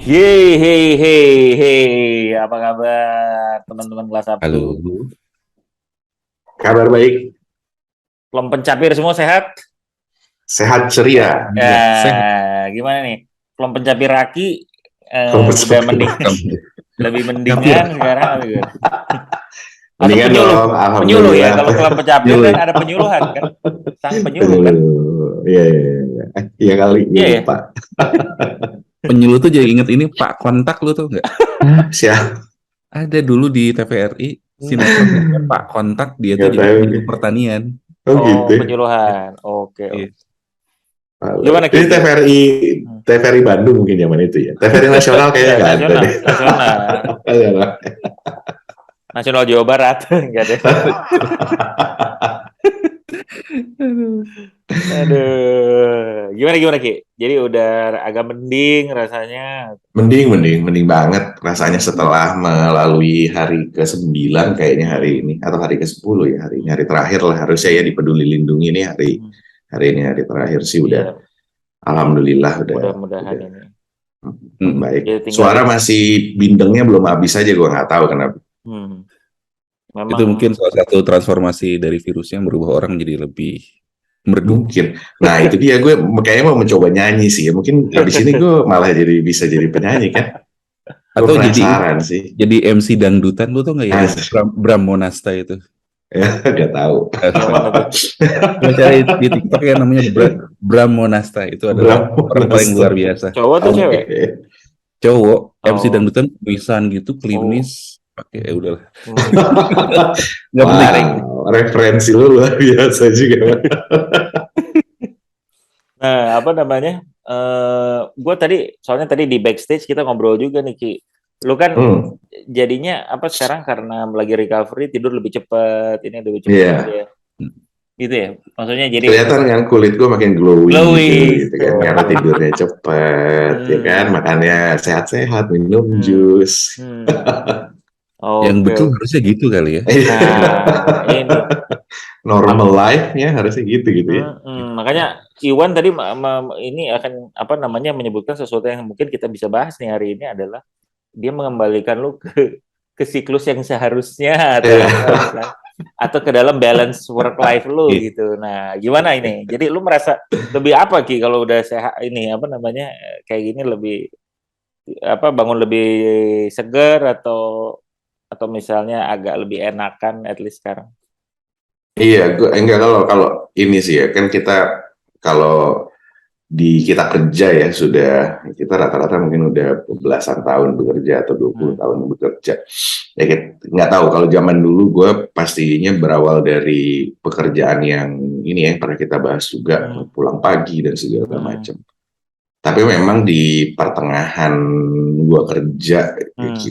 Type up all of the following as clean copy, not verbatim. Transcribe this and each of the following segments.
Yeay, hey, hey, hey, apa kabar teman-teman kelas Halo, Sabtu? Kabar baik, Belum pencapir semua sehat? sehat ceria. ya sehat. Gimana nih? Belum pencapir Raki Kompet udah seperti mending, Kamu lebih Capir, mendingan sekarang apa gimana? Atau mendingan penyuluh? dong, Penyuluh ya, alhamdulillah. kalau kelem pencapir kan nyulik. ada penyuluhan kan? Sang penyuluh kan? Penyuluh, iya, iya, iya. Iya kali, gue Iya ya? lupa. Penyuluh tuh jadi inget ini Pak Kontak lu tuh nggak? Siapa? Ada dulu di TVRI sinetron namanya Pak Kontak, dia tuh Gak jadi tahu nih. penyuluh pertanian. Oh Oh, gitu. penyuluhan. Oke, Iya. oke. Gimana Ini Kiki? TVRI, TVRI Bandung mungkin zaman itu ya. TVRI nasional kayaknya Enggak, nggak ada nasional, deh. nasional, nasional Jawa Barat, enggak deh. Aduh. Aduh, gimana Ki? Jadi udah agak mending rasanya. Mending banget rasanya setelah melalui hari ke-9 kayaknya hari ini atau hari ke-10 ya hari ini hari terakhir lah harusnya ya di Peduli Lindungi ini hari ini hari terakhir sih udah. Iya, Alhamdulillah mudah-mudahan udah ini. baik. Jadi tinggal Suara masih bindengnya belum habis aja, gue nggak tahu kenapa. hmm, Itu memang mungkin salah satu transformasi dari virusnya merubah orang jadi lebih merdu. Mungkin. Nah itu dia, gue kayaknya mau mencoba nyanyi sih ya. Mungkin habis ini gue malah bisa jadi penyanyi kan. Gue Atau penasaran sih. jadi MC dangdutan, lu tuh nggak yang Nah, Bram Monasta itu? ya nggak tahu. yang mana tuh? Coba cari di TikTok yang namanya Bram Monasta, itu adalah Bram orang paling Monasta. luar biasa. Cowok tuh Oke. cewek? Cowok, MC Oh, dangdutan tulisan gitu, klimis, pakai udahlah. Nggak penting. Wow, referensi lu luar biasa juga. Nah, apa namanya? Gue soalnya tadi di backstage kita ngobrol juga nih Ki. Lu kan Hmm, jadinya apa sekarang karena lagi recovery tidur lebih cepat, ini lebih cepat iya. ya. Gitu ya. Maksudnya jadi Kelihatan kan kulit gue makin glowing glowing. gitu kan, karena tidurnya cepet, ya kan, Hmm, makannya sehat-sehat, minum hmm, jus. hmm. Yang Oke, betul oke. harusnya gitu kali ya. Nah, ini Normal life-nya harusnya gitu ya. makanya Iwan tadi ini akan apa namanya menyebutkan sesuatu yang mungkin kita bisa bahas nih hari ini adalah dia mengembalikan lu ke siklus yang seharusnya atau ke dalam balance work life lu Iya. gitu. Nah, gimana ini? Jadi lu merasa lebih apa Ki kalau udah sehat ini apa namanya kayak gini lebih apa bangun lebih segar atau misalnya agak lebih enakan at least sekarang? Iya, enggak kalau ini sih ya kan kita kalau kita kerja ya sudah kita rata-rata mungkin udah belasan tahun bekerja atau 20 Hmm. tahun bekerja. Ya kita nggak tahu kalau zaman dulu gue pastinya berawal dari pekerjaan yang ini yang pernah kita bahas juga pulang pagi dan segala macam. Tapi memang di pertengahan gue kerja,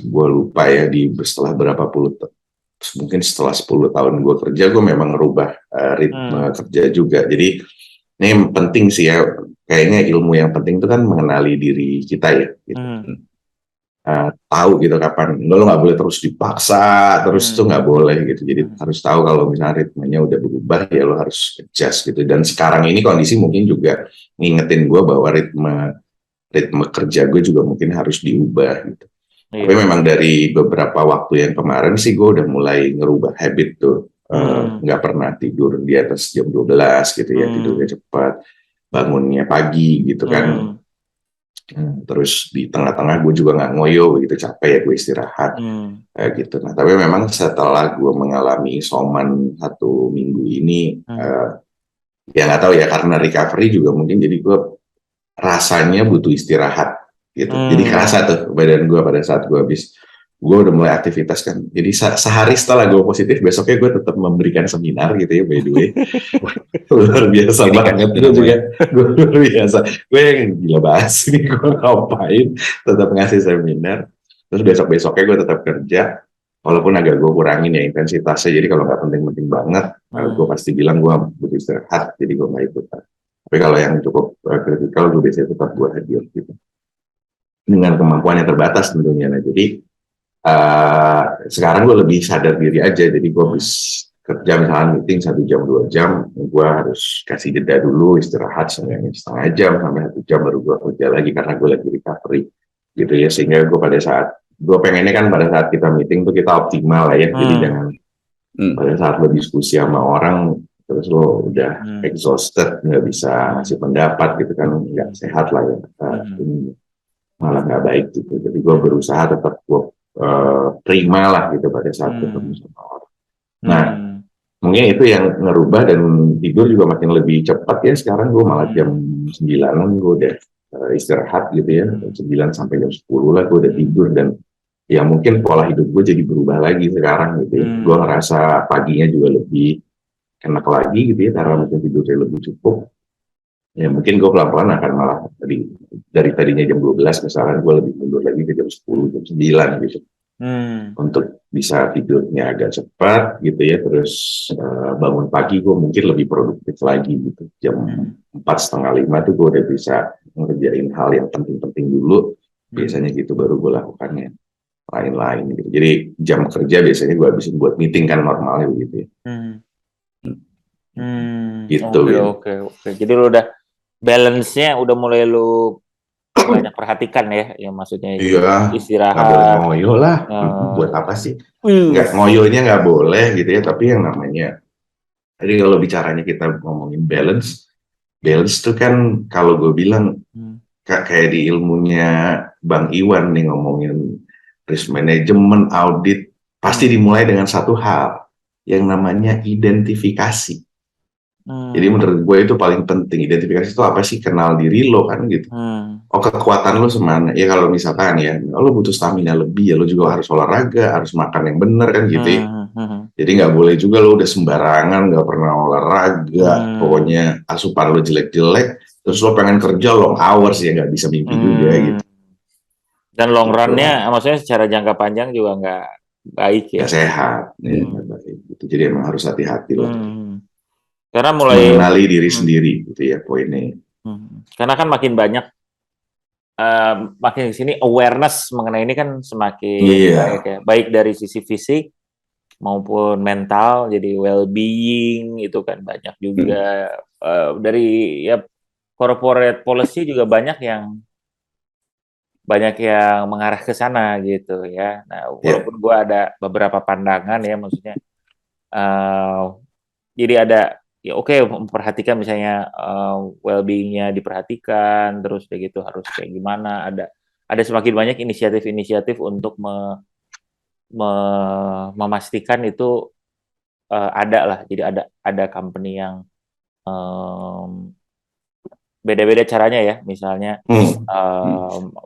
gue lupa ya setelah berapa puluh mungkin setelah 10 tahun gue kerja, gue memang ngerubah ritme kerja juga. Jadi ini yang penting sih ya, kayaknya ilmu yang penting itu kan mengenali diri kita ya. Gitu. Tahu gitu kapan, lo nggak boleh terus dipaksa, terus tuh nggak boleh gitu. Jadi harus tahu kalau misalnya ritmenya udah berubah ya lo harus adjust gitu. Dan sekarang ini kondisi mungkin juga ngingetin gue bahwa ritme kerja gue juga mungkin harus diubah gitu. Tapi memang dari beberapa waktu yang kemarin sih gue udah mulai ngerubah habit tuh. Nggak pernah tidur di atas jam 12 gitu ya, tidurnya cepat, bangunnya pagi gitu kan. Terus di tengah-tengah gue juga nggak ngoyo begitu, capek ya gue istirahat gitu. Nah tapi memang setelah gue mengalami isoman 1 minggu ini, ya nggak tahu ya karena recovery juga mungkin jadi gue rasanya butuh istirahat gitu. Jadi kerasa tuh badan gue pada saat gue udah mulai aktivitas kan. Jadi sehari setelah gue positif, besoknya gue tetap memberikan seminar gitu ya, by the way. Luar biasa banget. Gue juga luar biasa. Gue yang gila bahas ini, gue ngapain tetap ngasih seminar. Terus besok-besoknya gue tetap kerja. Walaupun agak gue kurangin ya intensitasnya. Jadi kalau nggak penting-penting banget, gue pasti bilang gue butuh istirahat. Jadi gue nggak ikutan. Tapi kalau yang cukup kritikal, gue biasanya tetap gue hadir gitu. Dengan kemampuan yang terbatas tentunya. Nah, jadi sekarang gue lebih sadar diri aja. Jadi gue habis kerja misalnya meeting 1 jam 2 jam, gue harus kasih jeda dulu, istirahat setengah jam sampai 1 jam baru gue kerja lagi karena gue lagi recovery. gitu ya, sehingga gue pengennya kan pada saat kita meeting tuh kita optimal lah ya, jadi jangan pada saat lo diskusi sama orang terus lo udah exhausted, nggak bisa ngasih pendapat gitu kan, nggak sehat lah ya. Ini malah nggak baik gitu. Jadi gue berusaha tetap gue terima lah gitu pada saat ketemu sama orang. Nah, mungkin itu yang ngerubah, dan tidur juga makin lebih cepat ya. Sekarang gue malah jam 9-an gue udah istirahat gitu ya, 9 sampai jam 10 lah gue udah tidur, dan ya mungkin pola hidup gue jadi berubah lagi sekarang gitu ya. Gue ngerasa paginya juga lebih enak lagi gitu ya, karena mungkin tidurnya lebih cukup. Ya mungkin gue pelan-pelan akan malah dari tadinya jam 12 misalnya, gue lebih mundur lagi ke jam 10, jam 9 gitu. Untuk bisa tidurnya agak cepat gitu ya, terus bangun pagi gue mungkin lebih produktif lagi gitu. Jam 4:30 tuh gue udah bisa ngerjain hal yang penting-penting dulu, biasanya gitu, baru gue lakukannya lain-lain gitu. Jadi jam kerja biasanya gue habisin buat meeting kan, normalnya begitu ya. Gitu ya. Oke. Jadi lu udah balance-nya udah mulai lu banyak perhatikan ya maksudnya Iya, istirahat. nggak boleh ngoyo lah. Buat apa sih? Nggak, ngoyonya nggak boleh gitu ya. Tapi yang namanya, jadi kalau bicaranya kita ngomongin balance tuh kan kalau gue bilang kayak di ilmunya Bang Iwan nih ngomongin risk management, audit, pasti dimulai dengan satu hal yang namanya identifikasi. Jadi menurut gue itu paling penting. Identifikasi itu apa sih? Kenal diri lo kan gitu. Oh, kekuatan lo semana. Ya kalau misalkan ya, lo butuh stamina lebih ya, lo juga harus olahraga, harus makan yang benar kan gitu ya. Jadi nggak boleh juga lo udah sembarangan, nggak pernah olahraga, pokoknya asupan lo jelek-jelek, terus lo pengen kerja long hours ya, nggak bisa mimpi juga gitu. Dan long run-nya, maksudnya secara jangka panjang juga nggak baik ya. Nggak sehat, ya, nggak baik gitu. Jadi emang harus hati-hati lo. Karena mulai mengenali diri sendiri gitu ya poinnya. Karena kan makin banyak, makin di sini awareness mengenai ini kan semakin baik ya, baik dari sisi fisik maupun mental, jadi well-being itu kan banyak juga. Dari ya corporate policy juga banyak yang mengarah ke sana gitu ya. Nah, walaupun gua ada beberapa pandangan ya, maksudnya jadi ada ya oke, memperhatikan misalnya well-being-nya diperhatikan, terus kayak gitu harus kayak gimana, ada semakin banyak inisiatif-inisiatif untuk memastikan itu ada lah. Jadi ada company yang beda-beda caranya ya, misalnya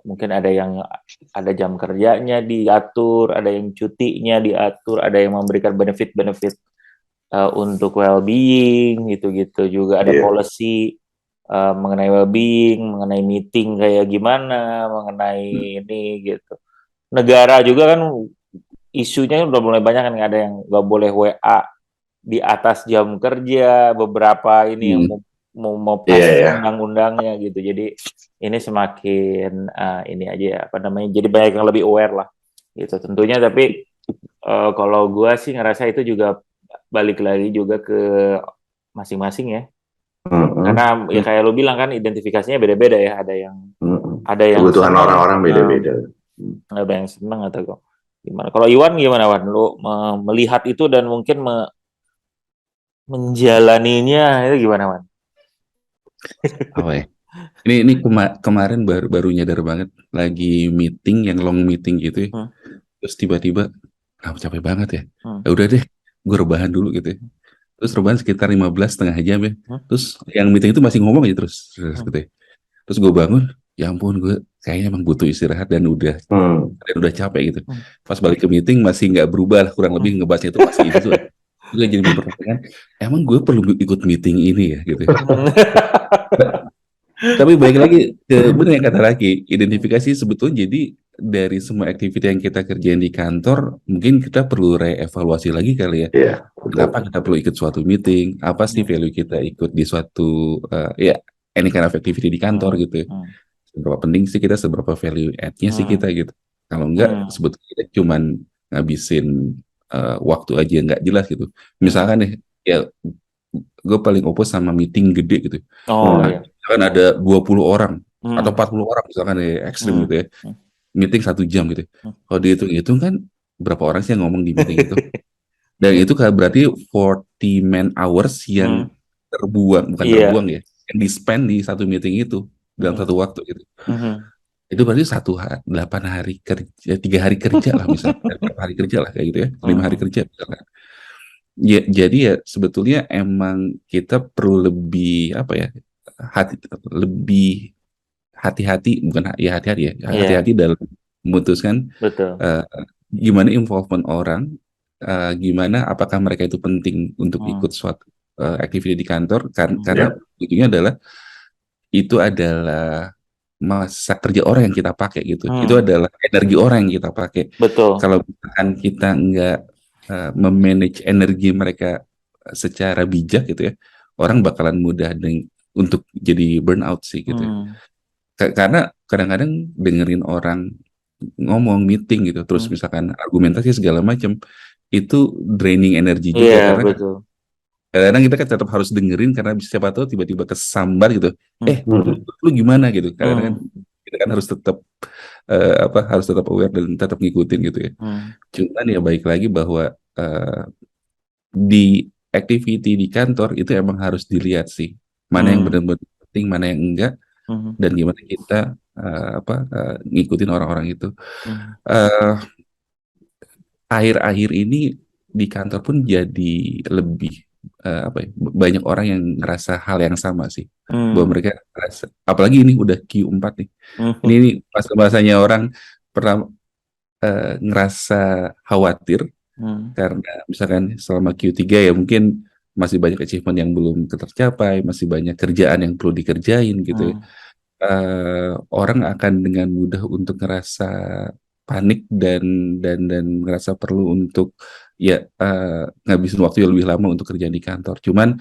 mungkin ada yang ada jam kerjanya diatur, ada yang cutinya diatur, ada yang memberikan benefit-benefit untuk well-being gitu-gitu, juga ada policy mengenai well-being, mengenai meeting kayak gimana, mengenai ini gitu. Negara juga kan isunya udah mulai banyak kan, ada yang nggak boleh WA di atas jam kerja, beberapa ini yang mau pass undang-undangnya gitu. Jadi ini semakin ini aja ya, apa namanya, jadi banyak yang lebih aware lah gitu tentunya. Tapi kalau gue sih ngerasa itu juga balik lagi juga ke masing-masing ya. Karena ya kayak lo bilang kan, identifikasinya beda-beda ya, ada yang kebutuhan orang-orang beda-beda. Ada yang senang atau kok gimana. Kalau Iwan gimana, Wan? Lo melihat itu dan mungkin menjalaninya itu gimana, Wan? Apa ya? Ini kemarin baru nyadar banget, lagi meeting yang long meeting gitu ya. Terus tiba-tiba capek banget ya. Ya udah deh, gue rebahan dulu gitu ya. Terus rebahan sekitar 15 setengah jam ya. Terus yang meeting itu masih ngomong aja terus gitu ya. Terus gue bangun, ya ampun, gue kayaknya emang butuh istirahat dan udah capek gitu. Pas balik ke meeting masih nggak berubah, kurang lebih ngebahasnya itu masih itu. Gue jadi memperhatikan, emang gue perlu ikut meeting ini ya gitu. Tapi balik lagi ke benar yang kata Raki, identifikasi sebetulnya jadi dari semua aktivitas yang kita kerjain di kantor, mungkin kita perlu reevaluasi lagi kali ya. Kenapa kita perlu ikut suatu meeting? Apa sih value kita ikut di suatu any kind of activity di kantor gitu. Seberapa penting sih kita, seberapa value add-nya sih kita gitu. Kalau enggak, sebetulnya kita cuman ngabisin waktu aja nggak jelas gitu. Misalkan nih, ya gue paling opos sama meeting gede gitu. Kan ada 20 orang atau 40 orang misalkan ya, ekstrim gitu ya. meeting 1 jam gitu. Hmm. Kalau dihitung-hitung kan berapa orang sih yang ngomong di meeting itu? Dan itu kan berarti 40 man hours yang bukan Iya. terbuang ya, yang di-spend di satu meeting itu dalam satu waktu gitu. Itu berarti 8 hari kerja, 3 hari kerja lah misalnya, berapa hari kerja lah kayak gitu ya, 5 hari kerja misalkan. Ya, jadi ya sebetulnya emang kita perlu lebih apa ya, lebih hati-hati, bukan ya hati-hati ya, Iya, hati-hati dalam memutuskan betul. gimana involvement orang, gimana apakah mereka itu penting untuk ikut suatu activity di kantor, karena ujungnya adalah itu adalah masa kerja orang yang kita pakai gitu. Itu adalah energi orang yang kita pakai. Betul. Kalau misalkan kita nggak memanage energi mereka secara bijak gitu ya, orang bakalan mudah untuk jadi burnout sih gitu ya. Karena kadang-kadang dengerin orang ngomong meeting gitu, terus misalkan argumentasi segala macam, itu draining energi juga, Iya, karena betul. kadang-kadang kita kan tetap harus dengerin karena siapa tahu tiba-tiba kesambar gitu. Lu gimana gitu. Kadang-kadang kita kan harus tetap harus tetap aware dan tetap ngikutin gitu ya. Cuman ya baik lagi bahwa di activity di kantor itu emang harus dilihat sih mana yang benar-benar penting, mana yang enggak, dan gimana kita ngikutin orang-orang itu. Akhir-akhir ini di kantor pun jadi lebih banyak orang yang ngerasa hal yang sama sih, bahwa mereka ngerasa, apalagi ini udah Q4 nih, ini bahasanya orang pernah ngerasa khawatir karena misalkan selama Q3 ya mungkin masih banyak achievement yang belum tercapai, masih banyak kerjaan yang perlu dikerjain gitu ya. Orang akan dengan mudah untuk ngerasa panik dan ngerasa perlu untuk ya ngabisin waktu yang lebih lama untuk kerja di kantor. Cuman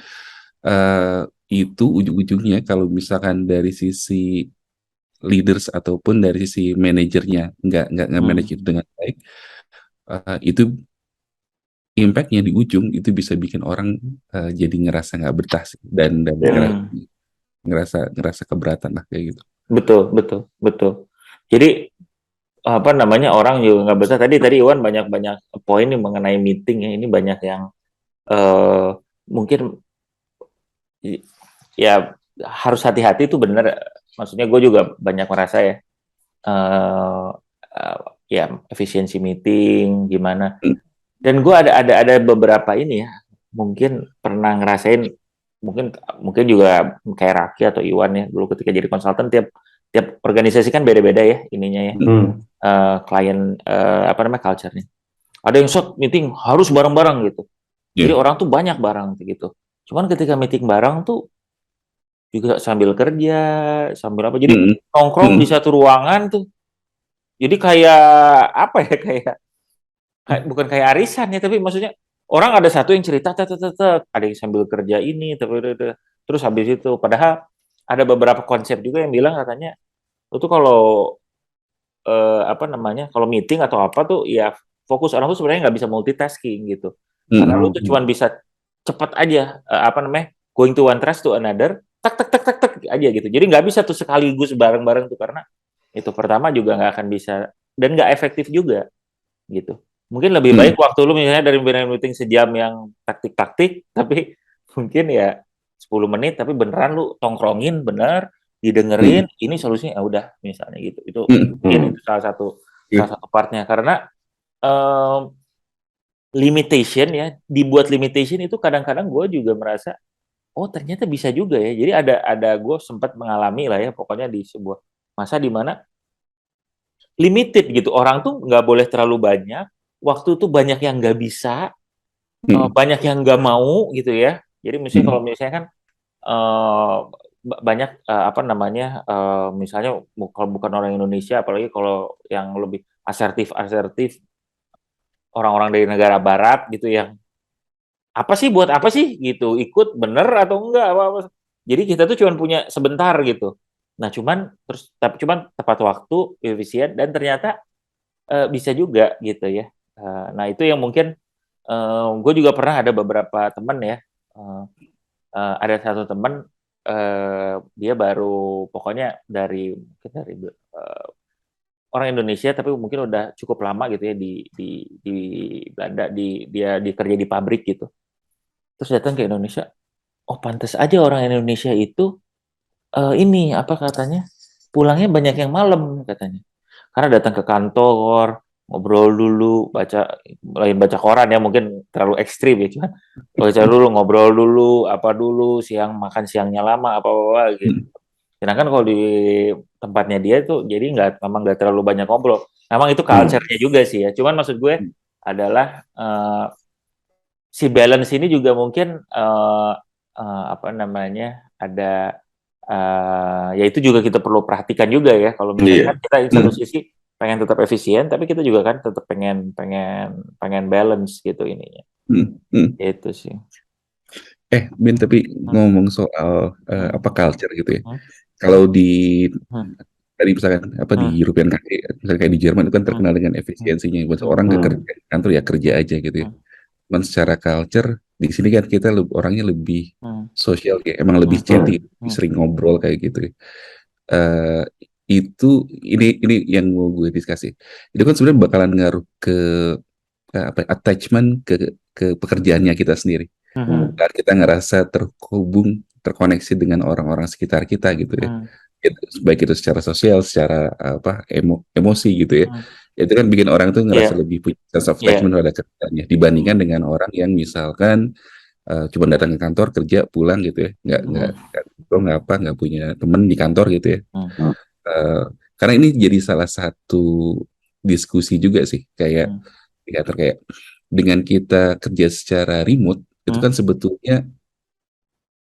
itu ujung-ujungnya kalau misalkan dari sisi leaders ataupun dari sisi manajernya nggak manage itu dengan baik, itu impact-nya di ujung itu bisa bikin orang jadi ngerasa nggak betah sih, dan ngerasa keberatan lah kayak gitu. Betul, betul, betul. Jadi apa namanya, orang juga nggak betah. Tadi Iwan banyak poin nih mengenai meeting ya. Ini banyak yang mungkin ya harus hati-hati, itu benar. Maksudnya gue juga banyak merasa ya, ya efisiensi meeting gimana. Dan gue ada beberapa ini ya, mungkin pernah ngerasain, mungkin juga kayak Raki atau Iwan ya, dulu ketika jadi konsultan, tiap organisasi kan beda-beda ya ininya ya, klien apa namanya, culture-nya. Ada yang short meeting harus bareng-bareng gitu. Jadi orang tuh banyak bareng gitu. Cuman ketika meeting bareng tuh juga sambil kerja, sambil apa. Jadi nongkrong di satu ruangan tuh. Jadi kayak apa ya, kayak bukan kayak arisan ya, tapi maksudnya orang ada satu yang cerita, ada yang sambil kerja ini, terus habis itu, padahal ada beberapa konsep juga yang bilang katanya itu kalau apa namanya, kalau meeting atau apa tuh ya fokus orang tuh sebenarnya nggak bisa multitasking gitu, karena lu tuh cuma bisa cepat aja apa namanya, going to one task to another, tak tak tak tak tak aja gitu, jadi nggak bisa tuh sekaligus bareng-bareng tuh, karena itu pertama juga nggak akan bisa dan nggak efektif juga gitu. Mungkin lebih baik waktu lu misalnya dari meeting sejam yang taktik-taktik, tapi mungkin ya 10 menit, tapi beneran lu tongkrongin bener, didengerin, ini solusinya, ya udah misalnya gitu. Itu mungkin itu salah satu partnya, karena limitation ya, dibuat limitation itu kadang-kadang gue juga merasa, oh ternyata bisa juga ya. Jadi ada gue sempat mengalami lah ya, pokoknya di sebuah masa di mana limited gitu, orang tuh nggak boleh terlalu banyak, waktu tuh banyak yang nggak bisa, banyak yang nggak mau gitu ya. Jadi misalnya kalau misalnya kan banyak apa namanya, misalnya kalau bukan orang Indonesia, apalagi kalau yang lebih asertif orang-orang dari negara Barat gitu, yang apa sih, buat apa sih gitu, ikut bener atau enggak apa-apa. Jadi kita tuh cuma punya sebentar gitu. Nah cuman tepat waktu, efisien, dan ternyata bisa juga gitu ya. Nah itu yang mungkin gue juga pernah ada beberapa teman ya. Ada satu teman, dia baru, pokoknya dari orang Indonesia tapi mungkin udah cukup lama gitu ya di Belanda, dia kerja di pabrik gitu. Terus datang ke Indonesia, oh pantas aja orang Indonesia itu ini apa katanya, pulangnya banyak yang malam katanya. Karena datang ke kantor, ngobrol dulu, lain baca koran ya mungkin terlalu ekstrim ya, cuman baca dulu, ngobrol dulu, apa dulu, makan siangnya lama, apa-apa gitu. Sedangkan kalau di tempatnya dia tuh jadi memang nggak terlalu banyak ngobrol. Memang itu culture-nya juga sih ya. Cuman maksud gue adalah si balance ini juga mungkin apa namanya ada ya itu juga kita perlu perhatikan juga ya. Kalau misalkan kita di satu sisi pengen tetap efisien, tapi kita juga kan tetap pengen balance gitu ininya. Itu sih. Bin, tapi ngomong soal apa culture gitu ya. Kalau di tadi misalkan apa di European country, misalkan kayak di Jerman itu kan terkenal dengan efisiensinya. Buat orang nggak kerja di kantor ya kerja aja gitu ya. Cuman secara culture di sini kan kita orangnya lebih sosial ya, emang lebih chatty, sering ngobrol kayak gitu. Itu ini yang mau gue diskusi. Itu kan sebenarnya bakalan ngaruh ke apa attachment ke pekerjaannya kita sendiri. Dan kita ngerasa terhubung, terkoneksi dengan orang-orang sekitar kita gitu ya. Baik itu secara sosial, secara apa emosi gitu ya. Itu kan bikin orang tuh ngerasa lebih punya sense of attachment pada kerjanya dibandingkan dengan orang yang misalkan cuma datang ke kantor kerja pulang gitu ya, nggak punya temen di kantor gitu ya. Karena ini jadi salah satu diskusi juga sih kayak dengan kita kerja secara remote itu kan sebetulnya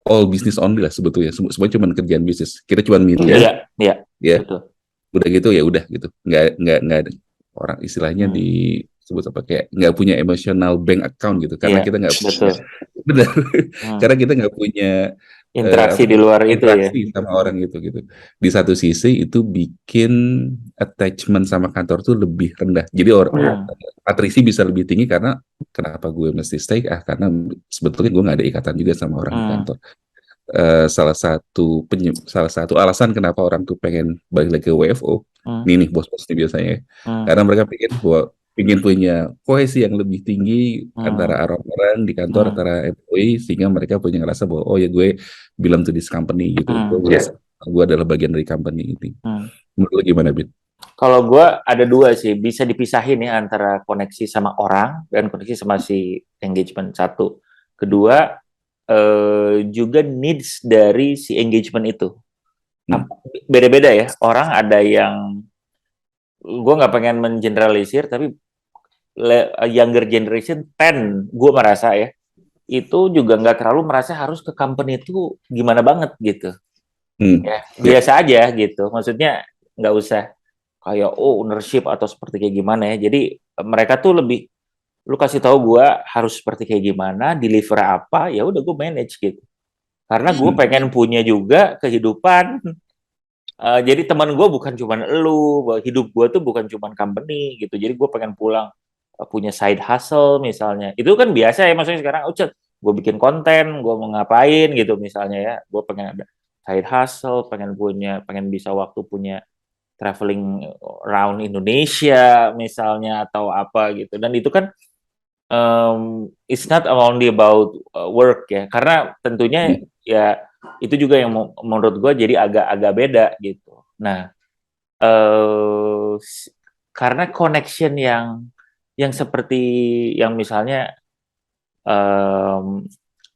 all business only lah sebetulnya, semua cuma kerjaan bisnis, kita cuma meeting ya betul. Udah gitu ya udah gitu, nggak ada orang istilahnya disebut apa kayak nggak punya emotional bank account gitu karena kita nggak punya benar karena kita nggak punya interaksi di luar interaksi itu ya sama orang gitu. Di satu sisi itu bikin attachment sama kantor tuh lebih rendah. Jadi atrisi bisa lebih tinggi karena kenapa gue mesti stay? Karena sebetulnya gue nggak ada ikatan juga sama orang di kantor. Salah satu alasan kenapa orang tuh pengen balik lagi ke WFO. Nih bos-bos ini biasanya. Karena mereka ingin punya kohesi yang lebih tinggi antara orang-orang di kantor, antara employee, sehingga mereka punya ngerasa bahwa oh ya gue belong to this company gitu. Gue adalah bagian dari company ini. Menurut lo gimana, Bin? Kalau gue ada dua sih, bisa dipisahin ya antara koneksi sama orang dan koneksi sama si engagement satu. Kedua, juga needs dari si engagement itu. Beda-beda ya, orang ada yang gue nggak pengen mengeneralisir, tapi younger generation 10 gue merasa ya itu juga nggak terlalu merasa harus ke company itu gimana banget gitu ya biasa aja gitu, maksudnya nggak usah kayak ownership atau seperti kayak gimana ya. Jadi mereka tuh lebih lu kasih tahu gue harus seperti kayak gimana, deliver apa, ya udah gue manage gitu karena gue pengen punya juga kehidupan. Jadi teman gue bukan cuman elu, hidup gue tuh bukan cuman company gitu. Jadi gue pengen pulang punya side hustle misalnya. Itu kan biasa ya, maksudnya sekarang gue bikin konten, gue mau ngapain gitu misalnya ya. Gue pengen ada side hustle, pengen bisa waktu punya traveling around Indonesia misalnya atau apa gitu. Dan itu kan it's not only about work ya. Karena tentunya ya itu juga yang menurut gue jadi agak beda gitu. Nah, karena connection yang seperti yang misalnya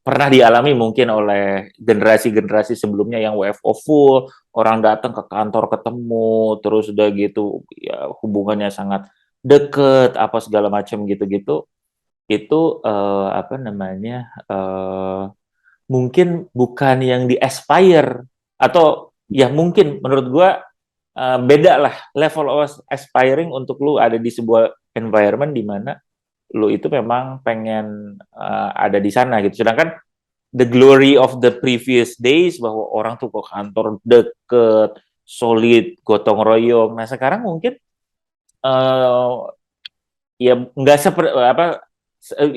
pernah dialami mungkin oleh generasi-generasi sebelumnya yang WFO full, orang datang ke kantor ketemu, terus udah gitu ya hubungannya sangat deket, apa segala macam gitu-gitu, itu apa namanya mungkin bukan yang di aspire, atau ya mungkin menurut gua beda lah level of aspiring untuk lu ada di sebuah environment di mana lu itu memang pengen ada di sana gitu. Sedangkan the glory of the previous days bahwa orang tuh ke kantor deket, solid, gotong royong. Nah sekarang mungkin ya nggak seperti apa,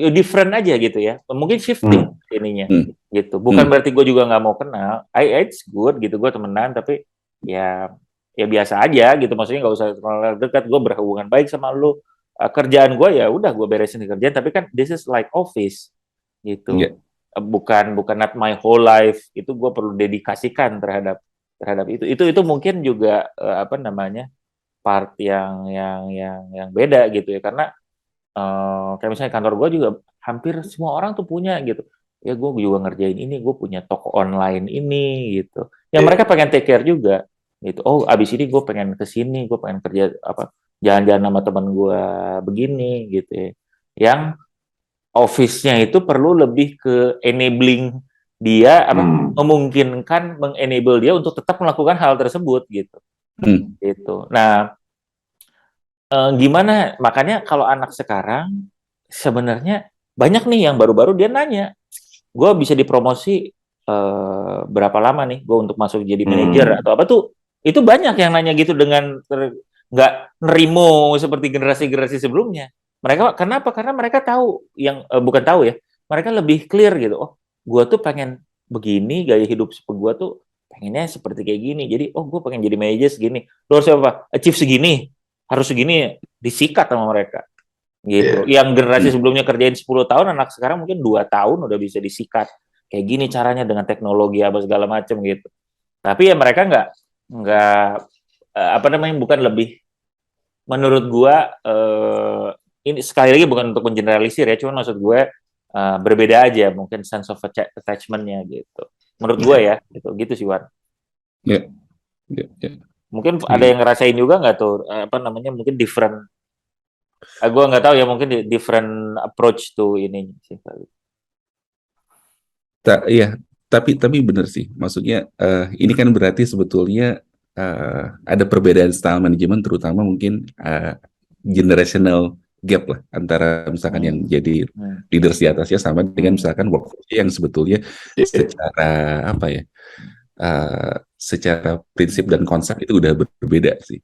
different aja gitu ya. Mungkin shifting ininya gitu. Bukan berarti gue juga nggak mau kenal. It's good gitu, gue temenan, tapi ya ya biasa aja gitu, maksudnya nggak usah terlalu dekat, gue berhubungan baik sama lu. Kerjaan gue ya udah gue beresin di kerjaan, tapi kan this is like office gitu. Iya. Bukan not my whole life, itu gue perlu dedikasikan terhadap itu mungkin juga apa namanya, part yang beda gitu ya, karena kayak misalnya kantor gue juga hampir semua orang tuh punya gitu. Ya gue juga ngerjain ini, gue punya toko online ini gitu. Yang mereka pengen take care juga gitu. Oh, abis ini gue pengen ke sini, gue pengen kerja apa, jalan-jalan sama teman gue begini gitu ya. Yang office-nya itu perlu lebih ke enabling dia apa, memungkinkan mengenable dia untuk tetap melakukan hal tersebut gitu. Gitu. Nah, gimana? Makanya kalau anak sekarang sebenarnya banyak nih yang baru-baru dia nanya, gue bisa dipromosi berapa lama nih gue untuk masuk jadi manajer atau apa tuh? Itu banyak yang nanya gitu dengan nggak nerimo seperti generasi-generasi sebelumnya. Mereka kenapa? Karena mereka tahu yang bukan tahu ya, mereka lebih clear gitu. Oh, gue tuh pengen begini gaya hidup gue tuh pengennya seperti kayak gini. Jadi, oh gue pengen jadi manajer segini. Lu harus apa? Achieve segini, harus segini, disikat sama mereka gitu. Yang generasi sebelumnya kerjain 10 tahun, anak sekarang mungkin 2 tahun udah bisa disikat. Kayak gini caranya dengan teknologi apa segala macam gitu. Tapi ya mereka nggak apa namanya, bukan lebih, menurut gua ini sekali lagi bukan untuk mengeneralisir ya, cuman maksud gue berbeda aja mungkin sense of attachment-nya gitu. Menurut gue ya, gitu sih Wan. Ya, ya, ya. Mungkin ada yang ngerasain juga nggak tuh apa namanya, mungkin different. Gue nggak tahu ya, mungkin different approach to ini sih. Iya, tapi benar sih. Maksudnya ini kan berarti sebetulnya ada perbedaan style manajemen, terutama mungkin generational gap lah antara misalkan yang jadi leaders di atasnya sama dengan misalkan workforce yang sebetulnya secara apa ya, secara prinsip dan konsep itu udah berbeda sih.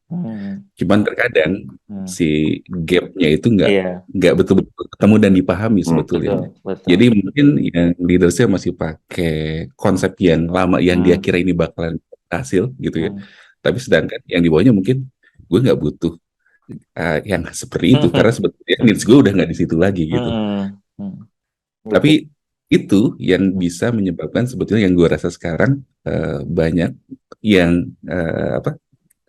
Cuman terkadang si gapnya itu nggak betul-betul ketemu dan dipahami sebetulnya. Betul. Jadi mungkin yang leadersnya masih pakai konsep yang lama yang dia kira ini bakalan hasil gitu ya. Tapi sedangkan yang di bawahnya mungkin gue nggak butuh yang seperti itu karena sebetulnya needs gue udah nggak di situ lagi gitu. Tapi itu yang bisa menyebabkan sebetulnya yang gue rasa sekarang banyak yang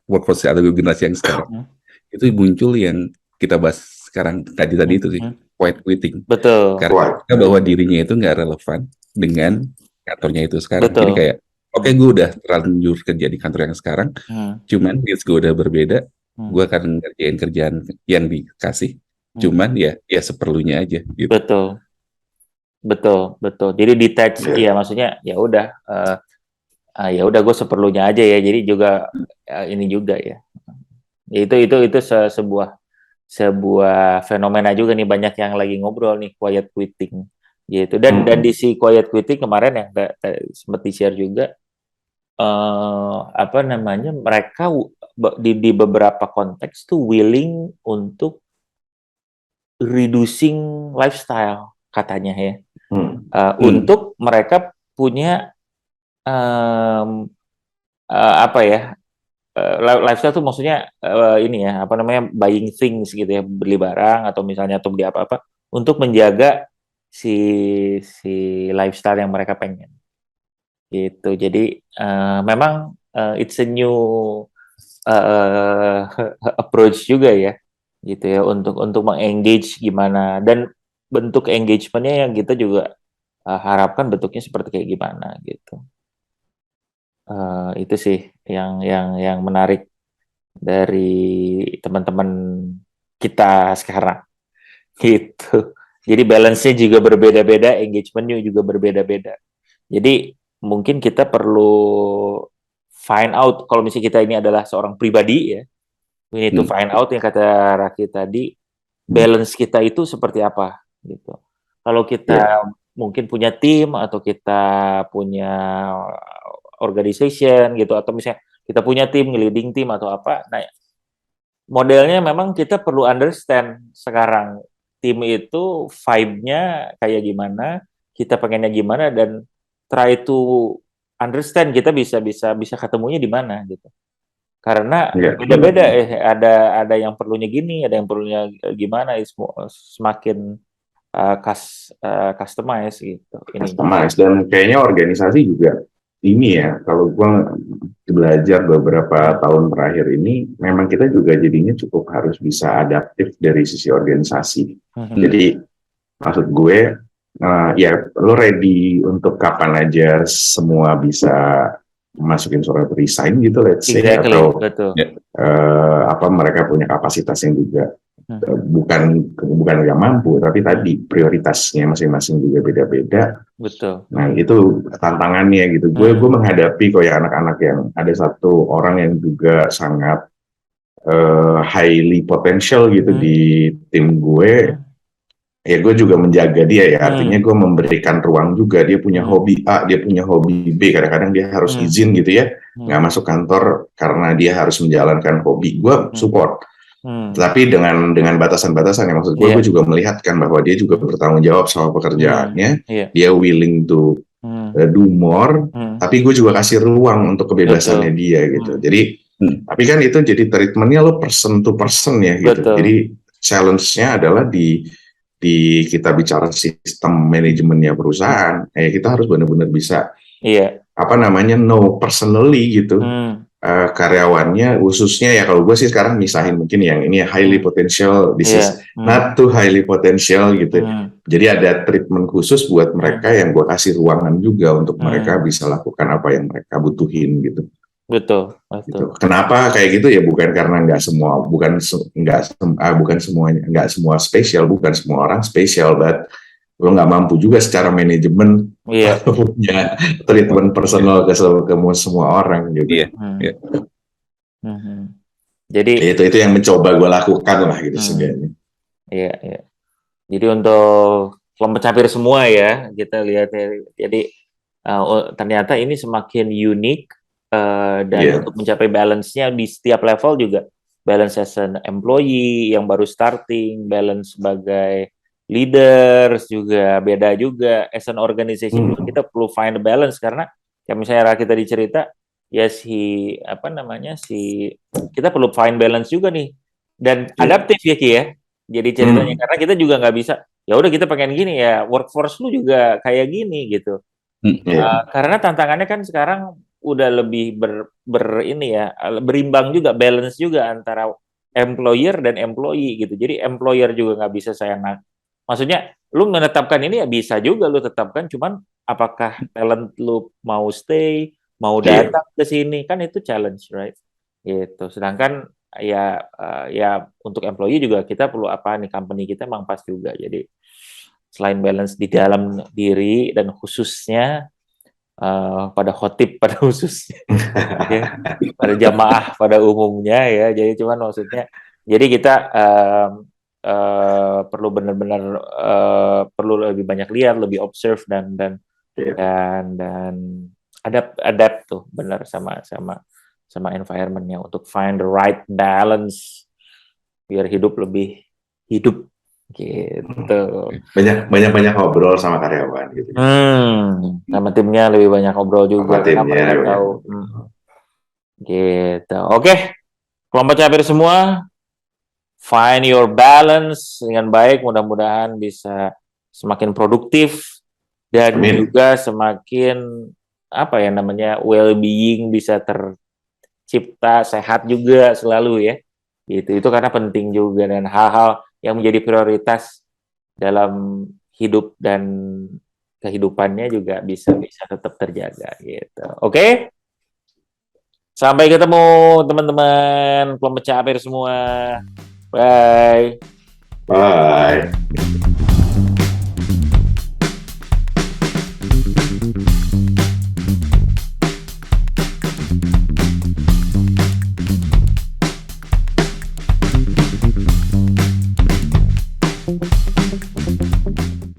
workforce atau generasi yang sekarang itu muncul yang kita bahas sekarang tadi itu sih, quiet quitting. Betul. Karena bahwa dirinya itu nggak relevan dengan kantornya itu sekarang. Betul. Jadi kayak oke, gue udah terlanjur kerja di kantor yang sekarang, cuman needs gue udah berbeda, gue akan ngerjain kerjaan yang dikasih, cuman ya seperlunya aja gitu. Betul. Jadi detach, ya maksudnya ya udah gue seperlunya aja ya. Jadi juga ini juga ya. Itu sebuah fenomena juga nih, banyak yang lagi ngobrol nih quiet quitting gitu. Dan di si quiet quitting kemarin yang sempat di-share juga apa namanya, mereka di beberapa konteks tuh willing untuk reducing lifestyle katanya ya. Untuk mereka punya apa ya, lifestyle tuh maksudnya ini ya, apa namanya, buying things gitu ya, beli barang atau misalnya atau beli apa-apa untuk menjaga si lifestyle yang mereka pengen gitu. Jadi memang it's a new approach juga ya gitu ya, untuk mengengage gimana, dan bentuk engagementnya yang kita juga harapkan bentuknya seperti kayak gimana gitu. Itu sih yang menarik dari teman-teman kita sekarang gitu. Jadi balance-nya juga berbeda-beda, engagementnya juga berbeda-beda. Jadi mungkin kita perlu find out, kalau misalnya kita ini adalah seorang pribadi ya, we need to find out yang kata Raki tadi, balance kita itu seperti apa gitu. Kalau kita mungkin punya tim atau kita punya organization gitu, atau misalnya kita punya tim, leading tim atau apa, nah modelnya memang kita perlu understand sekarang tim itu vibe-nya kayak gimana, kita pengennya gimana, dan try to understand kita bisa ketemunya di mana gitu. Karena beda-beda, ada yang perlunya gini, ada yang perlunya gimana, semakin customize gitu. Customize, dan kayaknya organisasi juga ini ya, kalau gua belajar beberapa tahun terakhir ini, memang kita juga jadinya cukup harus bisa adaptif dari sisi organisasi. Jadi maksud gue, ya lo ready untuk kapan aja semua bisa masukin surat resign gitu, let's say, atau apa mereka punya kapasitas yang juga bukan yang mampu, tapi tadi prioritasnya masing-masing juga beda-beda. Betul. Nah itu tantangannya gitu. Gue menghadapi kayak anak-anak yang ada satu orang yang juga sangat highly potential gitu di tim gue. Ya gue juga menjaga dia ya, artinya gue memberikan ruang juga. Dia punya hobi A, dia punya hobi B. Kadang-kadang dia harus izin gitu ya, nggak masuk kantor karena dia harus menjalankan hobi. Gue support. Tapi dengan batasan-batasan ya, maksud gue juga melihatkan bahwa dia juga bertanggung jawab sama pekerjaannya, dia willing to do more, tapi gue juga kasih ruang untuk kebebasannya dia gitu. Jadi, tapi kan itu jadi treatmentnya lo person to person ya gitu. Jadi challenge-nya adalah di kita bicara sistem manajemennya perusahaan, kita harus benar-benar bisa apa namanya know personally gitu. Karyawannya, khususnya ya kalau gue sih sekarang misahin mungkin yang ini highly potential, this is not too highly potential gitu. Jadi ada treatment khusus buat mereka yang gue kasih ruangan juga untuk mereka bisa lakukan apa yang mereka butuhin gitu. Betul. Gitu. Kenapa kayak gitu ya? Bukan karena nggak semua spesial, bukan semua orang spesial, but lo nggak mampu juga secara manajemen punya treatment personal ke semua orang gitu. Jadi itu yang mencoba gue lakukan lah gitu sebenarnya. Iya. Jadi untuk kelompok capir semua ya, kita lihat ya. Jadi ternyata ini semakin unik dan untuk mencapai balance-nya di setiap level juga, balance as an employee yang baru starting, balance sebagai leaders juga beda juga, as an organization kita perlu find the balance, karena kayak misalnya kita dicerita ya kita perlu find balance juga nih, dan adaptif ya Ki ya, jadi ceritanya karena kita juga nggak bisa ya udah kita pengen gini ya, workforce lu juga kayak gini gitu. Karena tantangannya kan sekarang udah lebih berimbang juga, balance juga antara employer dan employee gitu. Jadi employer juga nggak bisa maksudnya lu menetapkan ini ya bisa juga lu tetapkan, cuman apakah talent lu mau stay, mau datang ke sini, kan itu challenge, right? Gitu. Sedangkan ya untuk employee juga kita perlu company kita emang pas juga. Jadi selain balance di dalam diri dan khususnya pada khotib pada khususnya pada jamaah pada umumnya ya. Jadi cuman maksudnya jadi kita perlu benar-benar perlu lebih banyak lihat, lebih observe dan adapt tuh benar sama environment-nya untuk find the right balance biar hidup lebih hidup gitu. Banyak ngobrol sama karyawan gitu. Sama timnya lebih banyak ngobrol juga, karena mereka tahu. Gitu. Oke. Kelompok capir semua, find your balance dengan baik, mudah-mudahan bisa semakin produktif dan juga semakin well-being bisa tercipta, sehat juga selalu ya. Gitu. Itu karena penting juga, dan hal-hal yang menjadi prioritas dalam hidup dan kehidupannya juga bisa tetap terjaga gitu. Oke? Sampai ketemu teman-teman kelompok capir semua. Bye. Bye.